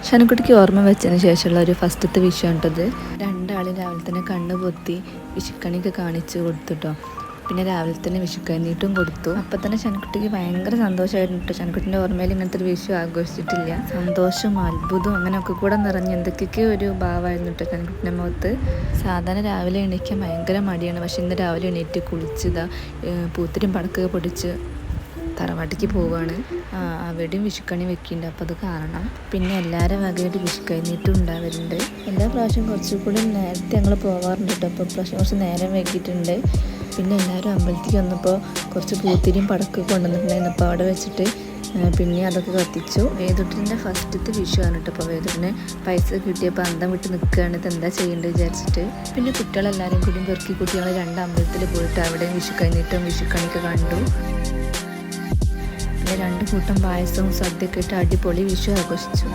ഷനുക്കുട്ടിക്ക് ഓർമ്മ വെച്ചതിന് ശേഷമുള്ള ഒരു ഫസ്റ്റത്തെ വിഷയമാണിട്ടത്. രണ്ടാളും രാവിലെ തന്നെ കണ്ണ് പൊത്തി വിഷുക്കണിക്ക് കാണിച്ചു കൊടുത്തുട്ടോ. പിന്നെ രാവിലെ തന്നെ വിഷുക്കണ്ണീട്ടും കൊടുത്തു. അപ്പം തന്നെ ഷനുക്കുട്ടിക്ക് ഭയങ്കര സന്തോഷമായിരുന്നു കേട്ടോ. ഷനുക്കുട്ടിൻ്റെ ഓർമ്മയിൽ ഇങ്ങനത്തെ ഒരു വിഷു ആഘോഷിച്ചിട്ടില്ല. സന്തോഷവും അത്ഭുതവും അങ്ങനെയൊക്കെ കൂടെ നിറഞ്ഞ് എന്തൊക്കെയൊക്കെ ഒരു ഭാവമായിരുന്നു കേട്ടോ ഷനുക്കുട്ടിൻ്റെ മുഖത്ത്. സാധാരണ രാവിലെ എണീക്കാൻ ഭയങ്കര മടിയാണ്. പക്ഷെ ഇന്ന് രാവിലെ എണീറ്റ് കുളിച്ചതാ പൂത്തിരിയും പടക്കൊക്കെ പൊടിച്ച് തറവാട്ടിക്ക് പോവുകയാണ്. അവിടെയും വിഷുക്കണി വെക്കുന്നുണ്ട്. അപ്പോൾ അത് കാണണം. പിന്നെ എല്ലാവരും വകയായിട്ട് വിഷുക്കഴിഞ്ഞിട്ടും ഉണ്ടാവലുണ്ട്. എല്ലാ പ്രാവശ്യം കുറച്ചുകൂടി നേരത്തെ ഞങ്ങൾ പോകാറുണ്ട് കേട്ടോ. അപ്പോൾ പ്രാവശ്യം കുറച്ച് നേരം വൈകിട്ടുണ്ട്. പിന്നെ എല്ലാവരും അമ്പലത്തിലേക്ക് വന്നപ്പോൾ കുറച്ച് പൂത്തിരിയും പടക്കൊക്കെ കൊണ്ടുവന്നിട്ടുണ്ടായിരുന്നു. അപ്പോൾ അവിടെ വെച്ചിട്ട് പിന്നെ അതൊക്കെ കത്തിച്ചു. വേദുട്ടിൻ്റെ ഫസ്റ്റത്തെ വിഷുവാണ് കേട്ടോ. അപ്പോൾ വേദുട്ടിന് പൈസ കിട്ടിയപ്പോൾ അന്തം വിട്ട് നിൽക്കുകയാണ്. ഇത് എന്താ ചെയ്യേണ്ടത് വിചാരിച്ചിട്ട്. പിന്നെ കുട്ടികളെല്ലാവരും കൂടി പെറുക്കി കുട്ടികൾ 2 അമ്പലത്തിൽ പോയിട്ട് അവിടെ വിഷുക്കഴിഞ്ഞിട്ടും വിഷുക്കണിക്ക് കണ്ടു. 2 കൂട്ടം പായസവും സദ്യയൊക്കെ ഇട്ട് അടിപൊളി വിഷു ആഘോഷിച്ചു.